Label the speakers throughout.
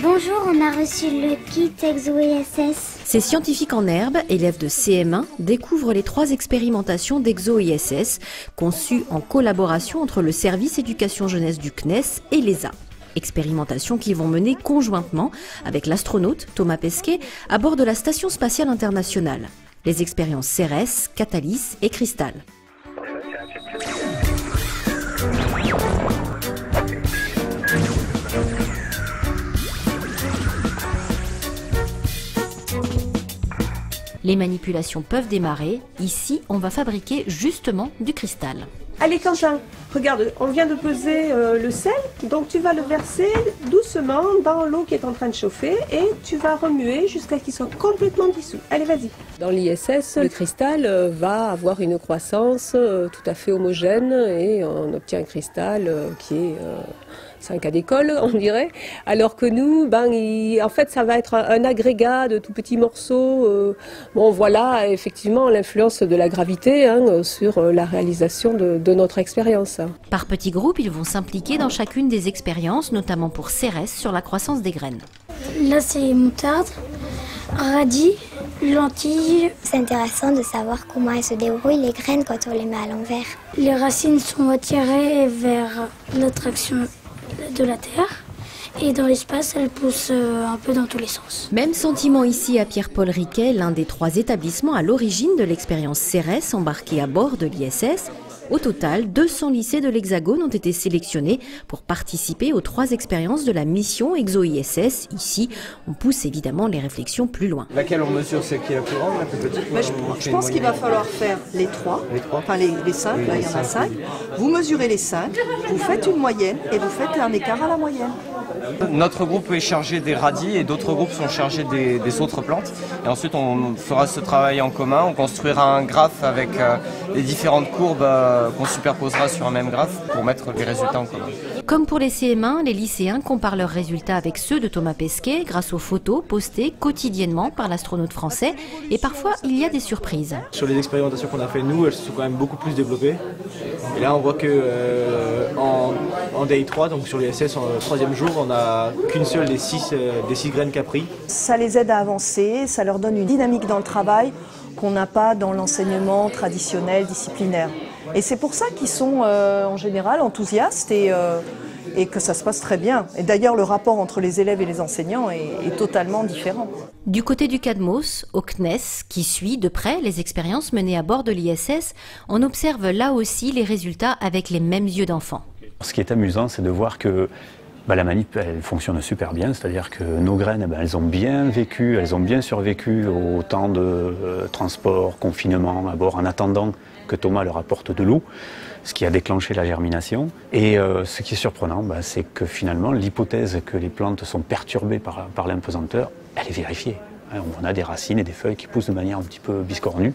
Speaker 1: Bonjour, on a reçu le kit ExoISS.
Speaker 2: Ces scientifiques en herbe, élèves de CM1, découvrent les 3 expérimentations d'ExoISS, conçues en collaboration entre le service éducation jeunesse du CNES et l'ESA. Expérimentations qui vont mener conjointement avec l'astronaute Thomas Pesquet à bord de la Station spatiale internationale. Les expériences Cérès, Catalyse et Cristal. Les manipulations peuvent démarrer. Ici, on va fabriquer justement du cristal.
Speaker 3: Allez Quentin, regarde, on vient de peser le sel, donc tu vas le verser doucement dans l'eau qui est en train de chauffer et tu vas remuer jusqu'à qu'il soit complètement dissous. Allez, vas-y. Dans l'ISS, le cristal va avoir une croissance tout à fait homogène et on obtient un cristal qui est... c'est un cas d'école, on dirait. Alors que nous, en fait, ça va être un agrégat de tout petits morceaux. Bon, voilà, effectivement, l'influence de la gravité sur la réalisation de notre expérience.
Speaker 2: Par petits groupes, ils vont s'impliquer dans chacune des expériences, notamment pour Cérès sur la croissance des graines.
Speaker 1: Là, c'est moutarde, radis, lentilles. C'est intéressant de savoir comment elles se débrouillent, les graines, quand on les met à l'envers. Les racines sont attirées vers l'attraction de la Terre et dans l'espace elle pousse un peu dans tous les sens.
Speaker 2: Même sentiment ici à Pierre-Paul Riquet, l'un des 3 établissements à l'origine de l'expérience Cérès embarquée à bord de l'ISS. Au total, 200 lycées de l'Hexagone ont été sélectionnés pour participer aux 3 expériences de la mission ExoISS. Ici, on pousse évidemment les réflexions plus loin.
Speaker 4: Laquelle on mesure, c'est qui est la plus grande, la plus petite?
Speaker 5: Je pense qu'il va falloir faire les 3, enfin les 5, là il y en a 5. Vous mesurez les 5, vous faites une moyenne et vous faites un écart à la moyenne.
Speaker 4: Notre groupe est chargé des radis et d'autres groupes sont chargés des autres plantes. Et ensuite, on fera ce travail en commun. On construira un graphe avec les différentes courbes qu'on superposera sur un même graphe pour mettre les résultats en commun.
Speaker 2: Comme pour les CM1, les lycéens comparent leurs résultats avec ceux de Thomas Pesquet grâce aux photos postées quotidiennement par l'astronaute français. Et parfois, il y a des surprises.
Speaker 6: Sur les expérimentations qu'on a fait nous, elles se sont quand même beaucoup plus développées. Et là, on voit que en Day 3, donc sur l'ISS, en 3e jour, on n'a qu'une seule des 6 graines Capri.
Speaker 5: Ça les aide à avancer, ça leur donne une dynamique dans le travail qu'on n'a pas dans l'enseignement traditionnel, disciplinaire. Et c'est pour ça qu'ils sont en général enthousiastes et que ça se passe très bien. Et d'ailleurs, le rapport entre les élèves et les enseignants est totalement différent.
Speaker 2: Du côté du Cadmos, au CNES, qui suit de près les expériences menées à bord de l'ISS, on observe là aussi les résultats avec les mêmes yeux d'enfants.
Speaker 7: Ce qui est amusant, c'est de voir que la manip, elle fonctionne super bien, c'est-à-dire que nos graines, elles ont bien vécu, elles ont bien survécu au temps de transport, confinement à bord, en attendant que Thomas leur apporte de l'eau, ce qui a déclenché la germination. Et ce qui est surprenant, c'est que finalement, l'hypothèse que les plantes sont perturbées par l'impesanteur, elle est vérifiée. On a des racines et des feuilles qui poussent de manière un petit peu biscornue,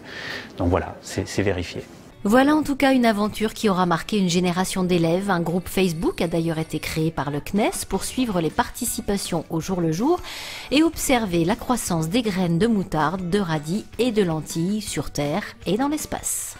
Speaker 7: donc voilà, c'est vérifié.
Speaker 2: Voilà en tout cas une aventure qui aura marqué une génération d'élèves. Un groupe Facebook a d'ailleurs été créé par le CNES pour suivre les participations au jour le jour et observer la croissance des graines de moutarde, de radis et de lentilles sur Terre et dans l'espace.